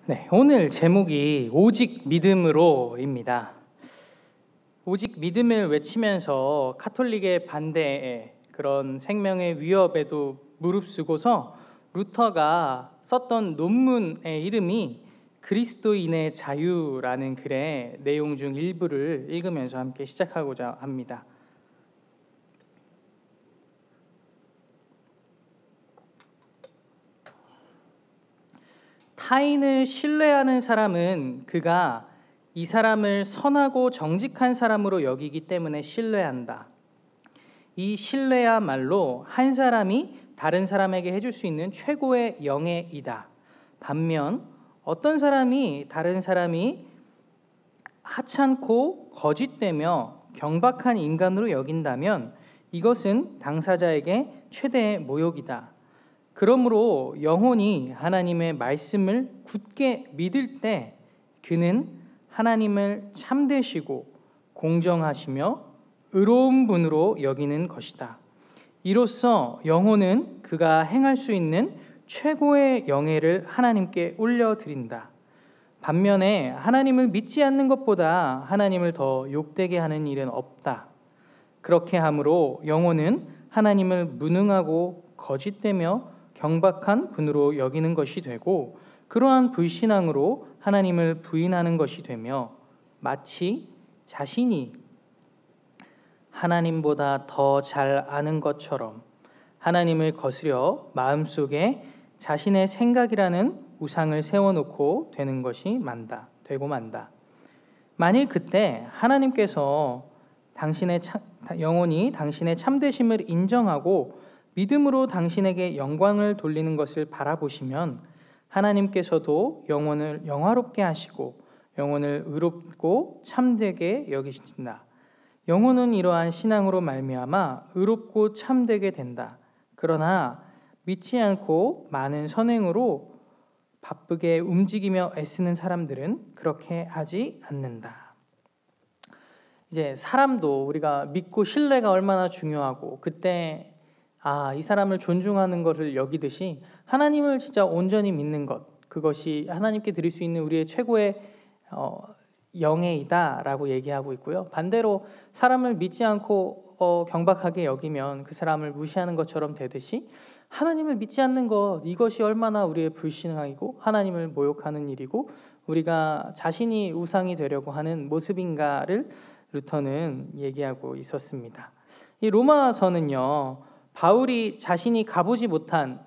네, 오늘 제목이 오직 믿음으로입니다. 오직 믿음을 외치면서 카톨릭의 반대에 그런 생명의 위협에도 무릅쓰고서 루터가 썼던 논문의 이름이 그리스도인의 자유라는 글의 내용 중 일부를 읽으면서 함께 시작하고자 합니다. 타인을 신뢰하는 사람은 그가 이 사람을 선하고 정직한 사람으로 여기기 때문에 신뢰한다. 이 신뢰야말로 한 사람이 다른 사람에게 해줄 수 있는 최고의 영예이다. 반면 어떤 사람이 다른 사람이 하찮고 거짓되며 경박한 인간으로 여긴다면 이것은 당사자에게 최대의 모욕이다. 그러므로 영혼이 하나님의 말씀을 굳게 믿을 때 그는 하나님을 참되시고 공정하시며 의로운 분으로 여기는 것이다. 이로써 영혼은 그가 행할 수 있는 최고의 영예를 하나님께 올려드린다. 반면에 하나님을 믿지 않는 것보다 하나님을 더 욕되게 하는 일은 없다. 그렇게 함으로 영혼은 하나님을 무능하고 거짓되며 경박한 분으로 여기는 것이 되고 그러한 불신앙으로 하나님을 부인하는 것이 되며 마치 자신이 하나님보다 더 잘 아는 것처럼 하나님을 거스려 마음속에 자신의 생각이라는 우상을 세워놓고 되는 것이 되고 만다. 만일 그때 하나님께서 영혼이 당신의 참되심을 인정하고 믿음으로 당신에게 영광을 돌리는 것을 바라보시면 하나님께서도 영혼을 영화롭게 하시고 영혼을 의롭고 참되게 여기신다. 영혼은 이러한 신앙으로 말미암아 의롭고 참되게 된다. 그러나 믿지 않고 많은 선행으로 바쁘게 움직이며 애쓰는 사람들은 그렇게 하지 않는다. 이제 사람도 우리가 믿고 신뢰가 얼마나 중요하고 그때 이 사람을 존중하는 것을 여기듯이 하나님을 진짜 온전히 믿는 것, 그것이 하나님께 드릴 수 있는 우리의 최고의 영예이다라고 얘기하고 있고요. 반대로 사람을 믿지 않고 경박하게 여기면 그 사람을 무시하는 것처럼 되듯이 하나님을 믿지 않는 것, 이것이 얼마나 우리의 불신앙이고 하나님을 모욕하는 일이고 우리가 자신이 우상이 되려고 하는 모습인가를 루터는 얘기하고 있었습니다. 이 로마서는요, 바울이 자신이 가보지 못한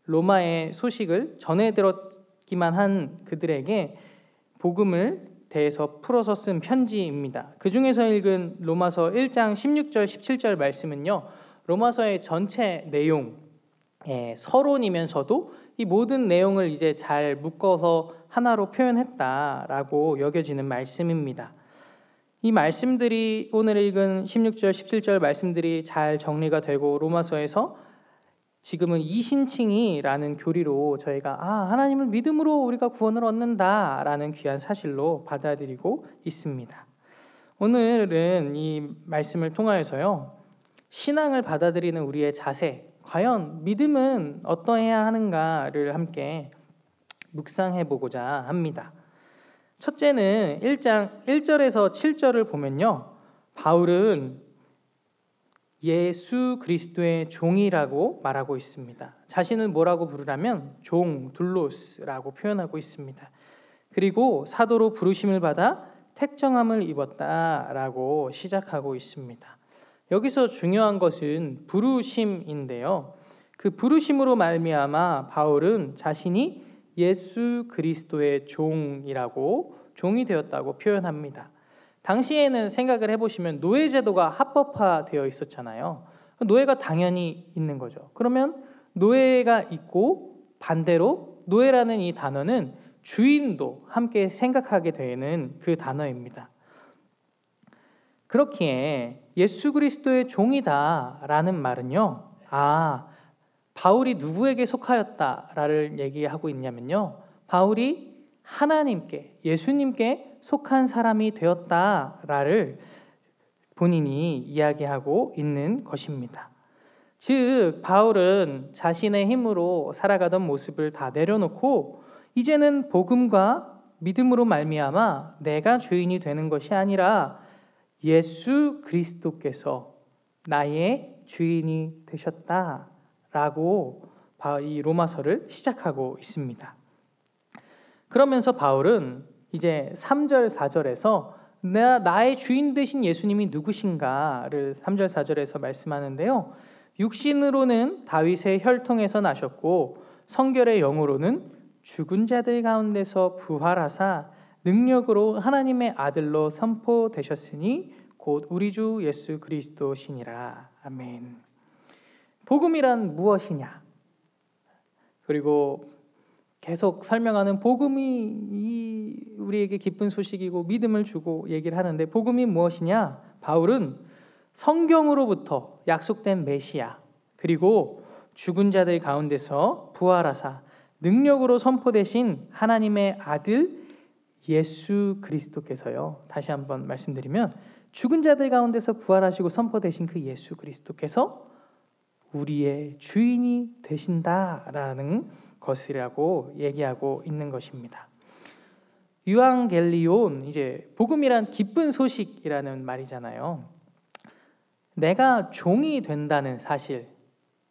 로마의 소식을 전해 들었기만 한 그들에게 복음을 대해서 풀어서 쓴 편지입니다. 그 중에서 읽은 로마서 1장 16절 17절 말씀은요, 로마서의 전체 내용, 서론이면서도 이 모든 내용을 이제 잘 묶어서 하나로 표현했다라고 여겨지는 말씀입니다. 이 말씀들이 오늘 읽은 16절, 17절 말씀들이 잘 정리가 되고 로마서에서 지금은 이신칭이라는 교리로 저희가 하나님을 믿음으로 우리가 구원을 얻는다라는 귀한 사실로 받아들이고 있습니다. 오늘은 이 말씀을 통하여서요, 신앙을 받아들이는 우리의 자세, 과연 믿음은 어떠해야 하는가를 함께 묵상해 보고자 합니다. 첫째는 1장 1절에서 7절을 보면요, 바울은 예수 그리스도의 종이라고 말하고 있습니다. 자신을 뭐라고 부르라면 종, 둘로스라고 표현하고 있습니다. 그리고 사도로 부르심을 받아 택정함을 입었다라고 시작하고 있습니다. 여기서 중요한 것은 부르심인데요, 그 부르심으로 말미암아 바울은 자신이 예수 그리스도의 종이 되었다고 표현합니다. 당시에는 생각을 해보시면 노예제도가 합법화되어 있었잖아요. 노예가 당연히 있는 거죠. 그러면 노예가 있고 반대로 노예라는 이 단어는 주인도 함께 생각하게 되는 그 단어입니다. 그렇기에 예수 그리스도의 종이다라는 말은요, 바울이 누구에게 속하였다를 얘기하고 있냐면요, 바울이 하나님께, 예수님께 속한 사람이 되었다를 본인이 이야기하고 있는 것입니다. 즉 바울은 자신의 힘으로 살아가던 모습을 다 내려놓고 이제는 복음과 믿음으로 말미암아 내가 주인이 되는 것이 아니라 예수 그리스도께서 나의 주인이 되셨다라고 이 로마서를 시작하고 있습니다. 그러면서 바울은 이제 3절 4절에서 나의 주인 되신 예수님이 누구신가를 3절 4절에서 말씀하는데요. 육신으로는 다윗의 혈통에서 나셨고 성결의 영으로는 죽은 자들 가운데서 부활하사 능력으로 하나님의 아들로 선포되셨으니 곧 우리 주 예수 그리스도시니라. 아멘. 복음이란 무엇이냐? 그리고 계속 설명하는 복음이 우리에게 기쁜 소식이고 믿음을 주고 얘기를 하는데 복음이 무엇이냐? 바울은 성경으로부터 약속된 메시아 그리고 죽은 자들 가운데서 부활하사 능력으로 선포되신 하나님의 아들 예수 그리스도께서요. 다시 한번 말씀드리면 죽은 자들 가운데서 부활하시고 선포되신 그 예수 그리스도께서 우리의 주인이 되신다라는 것이라고 얘기하고 있는 것입니다. 유앙겔리온, 이제 복음이란 기쁜 소식이라는 말이잖아요. 내가 종이 된다는 사실,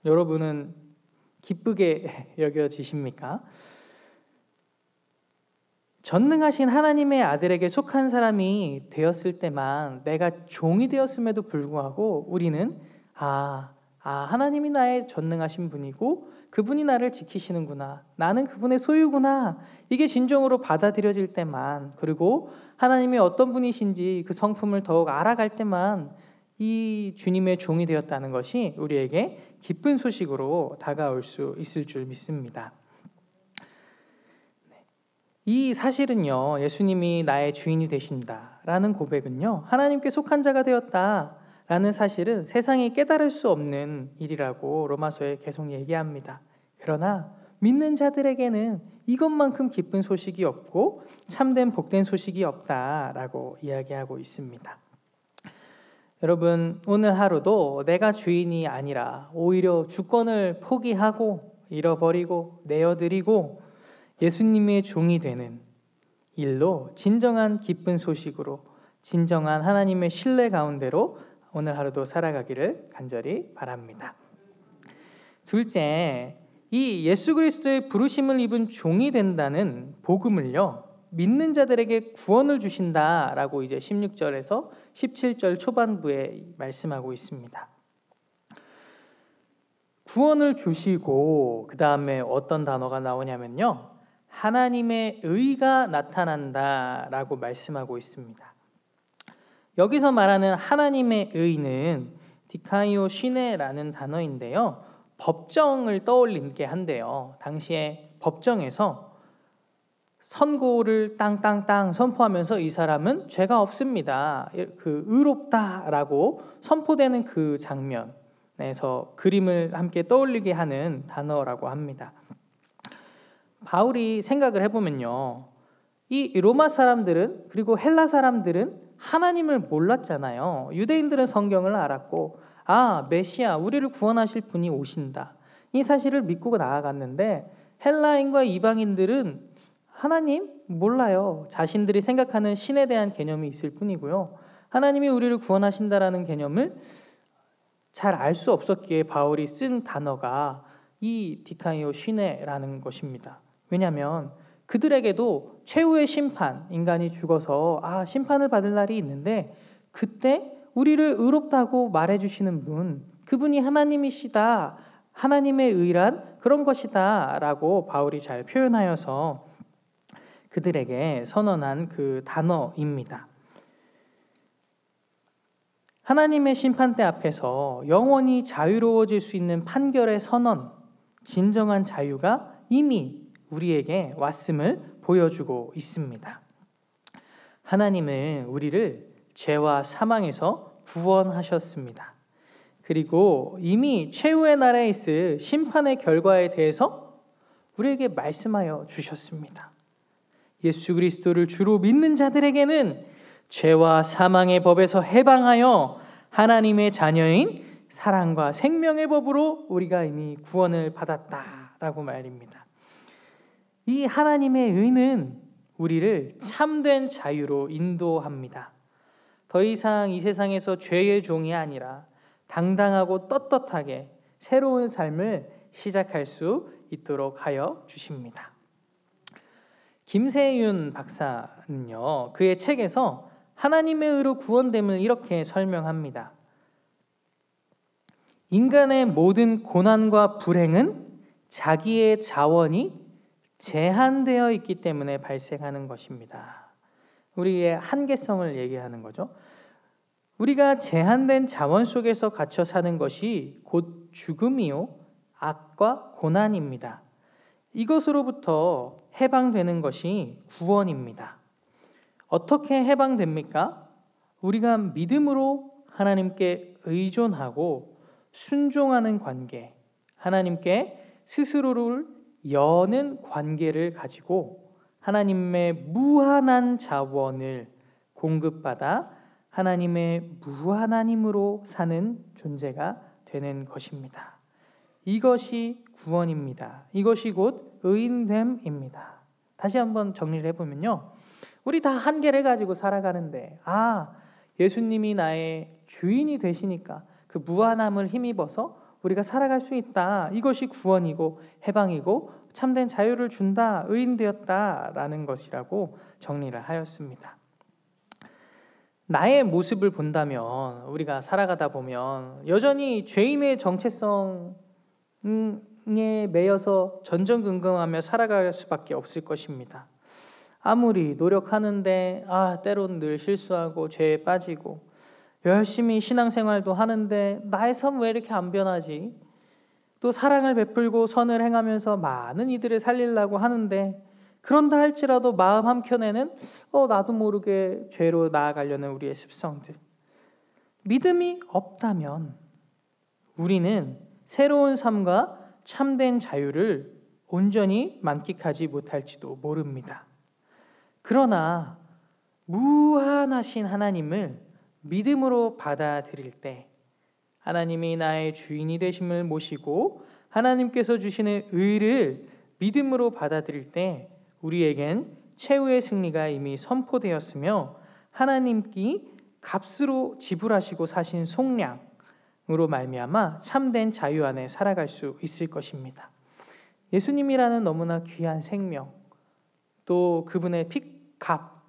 여러분은 기쁘게 여겨지십니까? 전능하신 하나님의 아들에게 속한 사람이 되었을 때만 내가 종이 되었음에도 불구하고 우리는 하나님이 나의 전능하신 분이고 그분이 나를 지키시는구나, 나는 그분의 소유구나, 이게 진정으로 받아들여질 때만, 그리고 하나님이 어떤 분이신지 그 성품을 더욱 알아갈 때만 이 주님의 종이 되었다는 것이 우리에게 기쁜 소식으로 다가올 수 있을 줄 믿습니다. 이 사실은요, 예수님이 나의 주인이 되신다라는 고백은요, 하나님께 속한 자가 되었다라는 사실은 세상이 깨달을 수 없는 일이라고 로마서에 계속 얘기합니다. 그러나 믿는 자들에게는 이것만큼 기쁜 소식이 없고 참된 복된 소식이 없다라고 이야기하고 있습니다. 여러분, 오늘 하루도 내가 주인이 아니라 오히려 주권을 포기하고 잃어버리고 내어드리고 예수님의 종이 되는 일로 진정한 기쁜 소식으로 진정한 하나님의 신뢰 가운데로 오늘 하루도 살아가기를 간절히 바랍니다. 둘째, 이 예수 그리스도의 부르심을 입은 종이 된다는 복음을요, 믿는 자들에게 구원을 주신다라고 이제 16절에서 17절 초반부에 말씀하고 있습니다. 구원을 주시고 그 다음에 어떤 단어가 나오냐면요, 하나님의 의가 나타난다라고 말씀하고 있습니다. 여기서 말하는 하나님의 의는 디카이오 시네라는 단어인데요, 법정을 떠올리게 한대요. 당시에 법정에서 선고를 땅땅땅 선포하면서 이 사람은 죄가 없습니다, 그 의롭다라고 선포되는 그 장면에서 그림을 함께 떠올리게 하는 단어라고 합니다. 바울이 생각을 해보면요, 이 로마 사람들은 그리고 헬라 사람들은 하나님을 몰랐잖아요. 유대인들은 성경을 알았고 메시아, 우리를 구원하실 분이 오신다, 이 사실을 믿고 나아갔는데 헬라인과 이방인들은 하나님 몰라요. 자신들이 생각하는 신에 대한 개념이 있을 뿐이고요, 하나님이 우리를 구원하신다라는 개념을 잘 알 수 없었기에 바울이 쓴 단어가 이 디카이오 시네라는 것입니다. 왜냐하면 그들에게도 최후의 심판, 인간이 죽어서 심판을 받을 날이 있는데 그때 우리를 의롭다고 말해주시는 분, 그분이 하나님이시다, 하나님의 의란 그런 것이다 라고 바울이 잘 표현하여서 그들에게 선언한 그 단어입니다. 하나님의 심판대 앞에서 영원히 자유로워질 수 있는 판결의 선언, 진정한 자유가 이미 우리에게 왔음을 보여주고 있습니다. 하나님은 우리를 죄와 사망에서 구원하셨습니다. 그리고 이미 최후의 날에 있을 심판의 결과에 대해서 우리에게 말씀하여 주셨습니다. 예수 그리스도를 주로 믿는 자들에게는 죄와 사망의 법에서 해방하여 하나님의 자녀인 사랑과 생명의 법으로 우리가 이미 구원을 받았다라고 말입니다. 이 하나님의 의는 우리를 참된 자유로 인도합니다. 더 이상 이 세상에서 죄의 종이 아니라 당당하고 떳떳하게 새로운 삶을 시작할 수 있도록 하여 주십니다. 김세윤 박사는요, 그의 책에서 하나님의 의로 구원됨을 이렇게 설명합니다. 인간의 모든 고난과 불행은 자기의 자원이 제한되어 있기 때문에 발생하는 것입니다. 우리의 한계성을 얘기하는 거죠. 우리가 제한된 자원 속에서 갇혀 사는 것이 곧 죽음이요 악과 고난입니다. 이것으로부터 해방되는 것이 구원입니다. 어떻게 해방됩니까? 우리가 믿음으로 하나님께 의존하고 순종하는 관계, 하나님께 스스로를 여는 관계를 가지고 하나님의 무한한 자원을 공급받아 하나님의 무한한 힘으로 사는 존재가 되는 것입니다. 이것이 구원입니다. 이것이 곧 의인됨입니다. 다시 한번 정리를 해보면요, 우리 다 한계를 가지고 살아가는데 예수님이 나의 주인이 되시니까 그 무한함을 힘입어서 우리가 살아갈 수 있다. 이것이 구원이고 해방이고 참된 자유를 준다, 의인되었다라는 것이라고 정리를 하였습니다. 나의 모습을 본다면, 우리가 살아가다 보면 여전히 죄인의 정체성에 매여서 전전긍긍하며 살아갈 수밖에 없을 것입니다. 아무리 노력하는데 때론 늘 실수하고 죄에 빠지고, 열심히 신앙생활도 하는데 나의 삶 왜 이렇게 안 변하지? 또 사랑을 베풀고 선을 행하면서 많은 이들을 살리려고 하는데, 그런다 할지라도 마음 한켠에는 나도 모르게 죄로 나아가려는 우리의 습성들. 믿음이 없다면 우리는 새로운 삶과 참된 자유를 온전히 만끽하지 못할지도 모릅니다. 그러나 무한하신 하나님을 믿음으로 받아들일 때, 하나님이 나의 주인이 되심을 모시고 하나님께서 주시는 의를 믿음으로 받아들일 때 우리에겐 최후의 승리가 이미 선포되었으며, 하나님께 값으로 지불하시고 사신 속량으로 말미암아 참된 자유 안에 살아갈 수 있을 것입니다. 예수님이라는 너무나 귀한 생명, 또 그분의 핏값,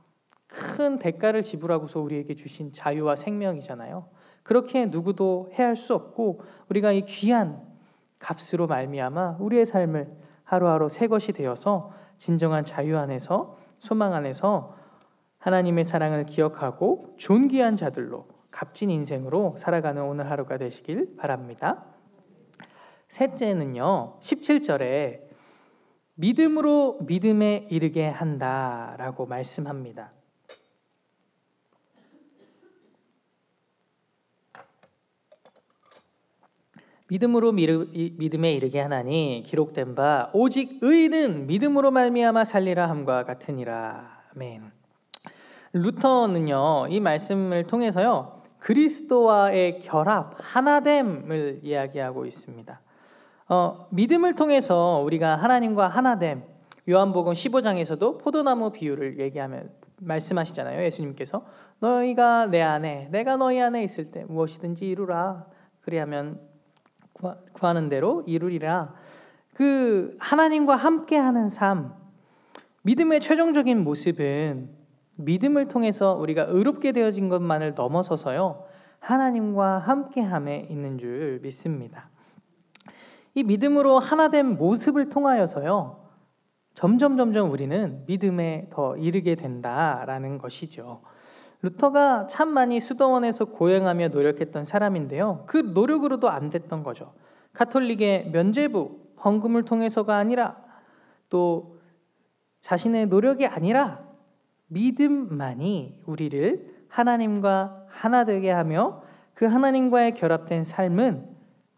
큰 대가를 지불하고서 우리에게 주신 자유와 생명이잖아요. 그렇게 누구도 해할 수 없고, 우리가 이 귀한 값으로 말미암아 우리의 삶을 하루하루 새 것이 되어서 진정한 자유 안에서, 소망 안에서 하나님의 사랑을 기억하고 존귀한 자들로 값진 인생으로 살아가는 오늘 하루가 되시길 바랍니다. 셋째는요, 17절에 믿음으로 믿음에 이르게 한다라고 말씀합니다. 믿음으로 믿음에 이르게 하나니 기록된 바 오직 의인은 믿음으로 말미암아 살리라 함과 같으니라. 아멘. 루터는요, 이 말씀을 통해서요, 그리스도와의 결합, 하나됨을 이야기하고 있습니다. 믿음을 통해서 우리가 하나님과 하나됨, 요한복음 15장에서도 포도나무 비유를 얘기하면 말씀하시잖아요. 예수님께서 너희가 내 안에, 내가 너희 안에 있을 때 무엇이든지 이루라. 그리하면 구하는 대로 이루리라. 그 하나님과 함께하는 삶, 믿음의 최종적인 모습은 믿음을 통해서 우리가 의롭게 되어진 것만을 넘어서서요, 하나님과 함께함에 있는 줄 믿습니다. 이 믿음으로 하나된 모습을 통하여서요, 점점 우리는 믿음에 더 이르게 된다라는 것이죠. 루터가 참 많이 수도원에서 고행하며 노력했던 사람인데요, 그 노력으로도 안 됐던 거죠. 가톨릭의 면죄부, 헌금을 통해서가 아니라, 또 자신의 노력이 아니라 믿음만이 우리를 하나님과 하나 되게 하며, 그 하나님과의 결합된 삶은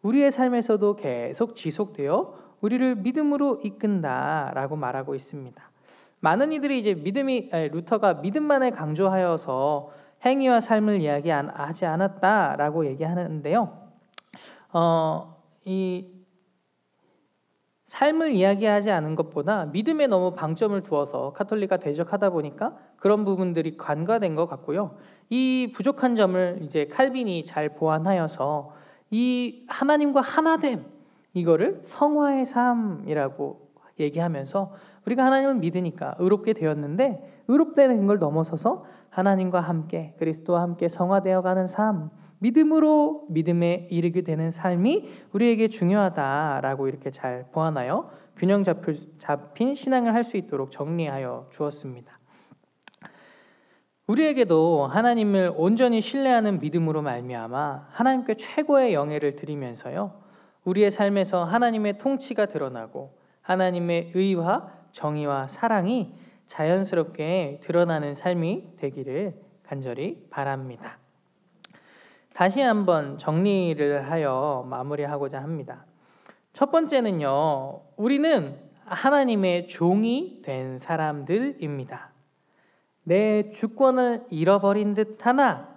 우리의 삶에서도 계속 지속되어 우리를 믿음으로 이끈다라고 말하고 있습니다. 많은 이들이 이제 루터가 믿음만을 강조하여서 행위와 삶을 이야기하지 않았다라고 얘기하는데요. 이 삶을 이야기하지 않은 것보다 믿음에 너무 방점을 두어서 카톨릭과 대적하다 보니까 그런 부분들이 간과된 것 같고요. 이 부족한 점을 이제 칼빈이 잘 보완하여서 이 하나님과 하나됨, 이거를 성화의 삶이라고 얘기하면서 우리가 하나님을 믿으니까 의롭게 되었는데 의롭다는 걸 넘어서서 하나님과 함께 그리스도와 함께 성화되어가는 삶, 믿음으로 믿음에 이르게 되는 삶이 우리에게 중요하다라고 이렇게 잘 보완하여 균형 잡힌 신앙을 할 수 있도록 정리하여 주었습니다. 우리에게도 하나님을 온전히 신뢰하는 믿음으로 말미암아 하나님께 최고의 영예를 드리면서요, 우리의 삶에서 하나님의 통치가 드러나고 하나님의 의와 정의와 사랑이 자연스럽게 드러나는 삶이 되기를 간절히 바랍니다. 다시 한번 정리를 하여 마무리하고자 합니다. 첫 번째는요, 우리는 하나님의 종이 된 사람들입니다. 내 주권을 잃어버린 듯하나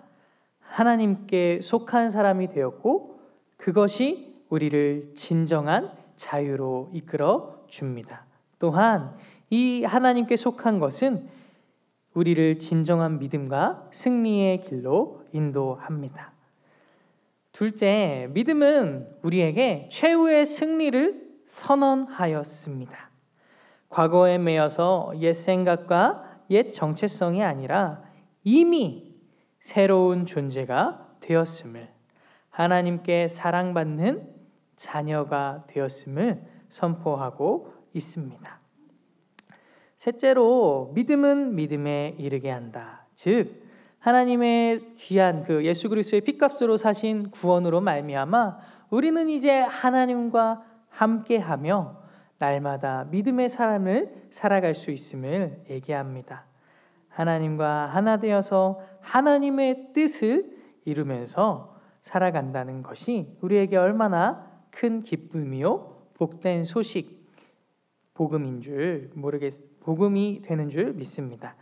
하나님께 속한 사람이 되었고 그것이 우리를 진정한 자유로 이끌어 줍니다. 또한 이 하나님께 속한 것은 우리를 진정한 믿음과 승리의 길로 인도합니다. 둘째, 믿음은 우리에게 최후의 승리를 선언하였습니다. 과거에 매여서 옛 생각과 옛 정체성이 아니라 이미 새로운 존재가 되었음을, 하나님께 사랑받는 자녀가 되었음을 선포하고 있습니다. 셋째로, 믿음은 믿음에 이르게 한다. 즉 하나님의 귀한 그 예수 그리스도의 피값으로 사신 구원으로 말미암아 우리는 이제 하나님과 함께하며 날마다 믿음의 삶을 살아갈 수 있음을 얘기합니다. 하나님과 하나 되어서 하나님의 뜻을 이루면서 살아간다는 것이 우리에게 얼마나 큰 기쁨이요 복된 소식, 복음이 되는 줄 믿습니다.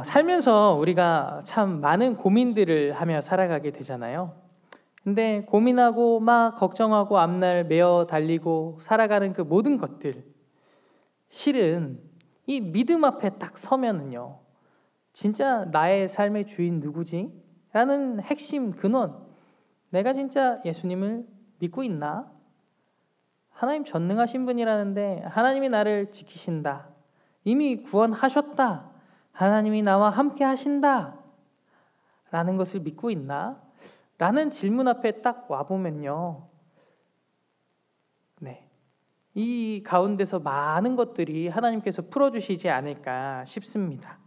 살면서 우리가 참 많은 고민들을 하며 살아가게 되잖아요. 근데 고민하고 막 걱정하고 앞날 메어 달리고 살아가는 그 모든 것들, 실은 이 믿음 앞에 딱 서면은요, 진짜 나의 삶의 주인 누구지? 라는 핵심 근원, 내가 진짜 예수님을 믿고 있나? 하나님 전능하신 분이라는데 하나님이 나를 지키신다, 이미 구원하셨다, 하나님이 나와 함께 하신다 라는 것을 믿고 있나? 라는 질문 앞에 딱 와보면요, 이 가운데서 많은 것들이 하나님께서 풀어주시지 않을까 싶습니다.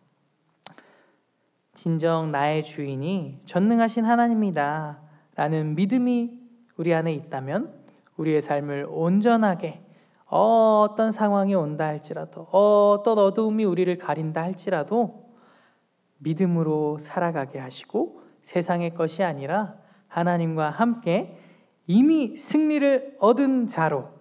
진정 나의 주인이 전능하신 하나님이다 라는 믿음이 우리 안에 있다면 우리의 삶을 온전하게, 어떤 상황이 온다 할지라도, 어떤 어두움이 우리를 가린다 할지라도 믿음으로 살아가게 하시고 세상의 것이 아니라 하나님과 함께 이미 승리를 얻은 자로,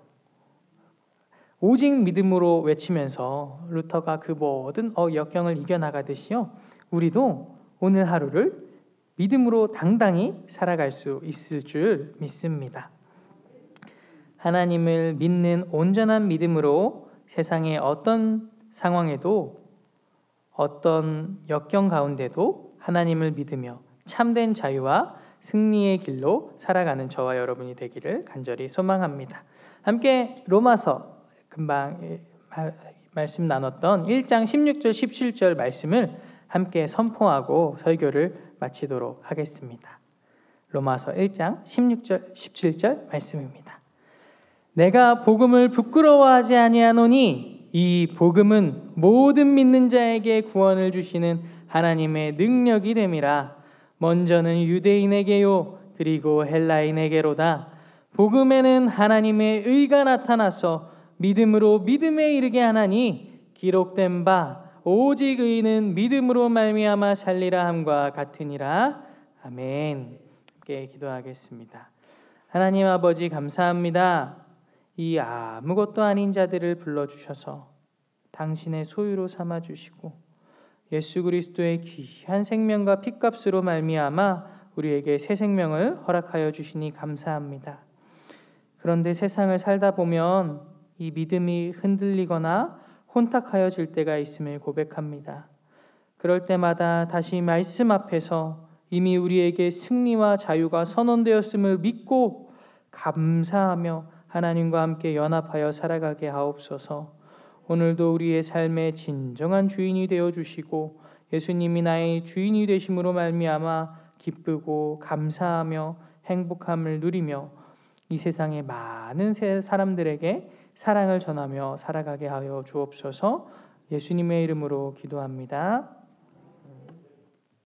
오직 믿음으로 외치면서 루터가 그 모든 역경을 이겨나가듯이요, 우리도 오늘 하루를 믿음으로 당당히 살아갈 수 있을 줄 믿습니다. 하나님을 믿는 온전한 믿음으로 세상의 어떤 상황에도, 어떤 역경 가운데도 하나님을 믿으며 참된 자유와 승리의 길로 살아가는 저와 여러분이 되기를 간절히 소망합니다. 함께 로마서 금방 말씀 나눴던 1장 16절 17절 말씀을 함께 선포하고 설교를 마치도록 하겠습니다. 로마서 1장 16절 17절 말씀입니다. 내가 복음을 부끄러워하지 아니하노니 이 복음은 모든 믿는 자에게 구원을 주시는 하나님의 능력이 됨이라. 먼저는 유대인에게요 그리고 헬라인에게로다. 복음에는 하나님의 의가 나타나서 믿음으로 믿음에 이르게 하나니 기록된 바 오직 의인은 믿음으로 말미암아 살리라 함과 같으니라. 아멘. 함께 기도하겠습니다. 하나님 아버지 감사합니다. 이 아무것도 아닌 자들을 불러주셔서 당신의 소유로 삼아주시고 예수 그리스도의 귀한 생명과 피값으로 말미암아 우리에게 새 생명을 허락하여 주시니 감사합니다. 그런데 세상을 살다 보면 이 믿음이 흔들리거나 혼탁하여질 때가 있음을 고백합니다. 그럴 때마다 다시 말씀 앞에서 이미 우리에게 승리와 자유가 선언되었음을 믿고 감사하며 하나님과 함께 연합하여 살아가게 하옵소서. 오늘도 우리의 삶의 진정한 주인이 되어 주시고 예수님이 나의 주인이 되심으로 말미암아 기쁘고 감사하며 행복함을 누리며 이 세상의 많은 사람들에게 사랑을 전하며 살아가게 하여 주옵소서. 예수님의 이름으로 기도합니다.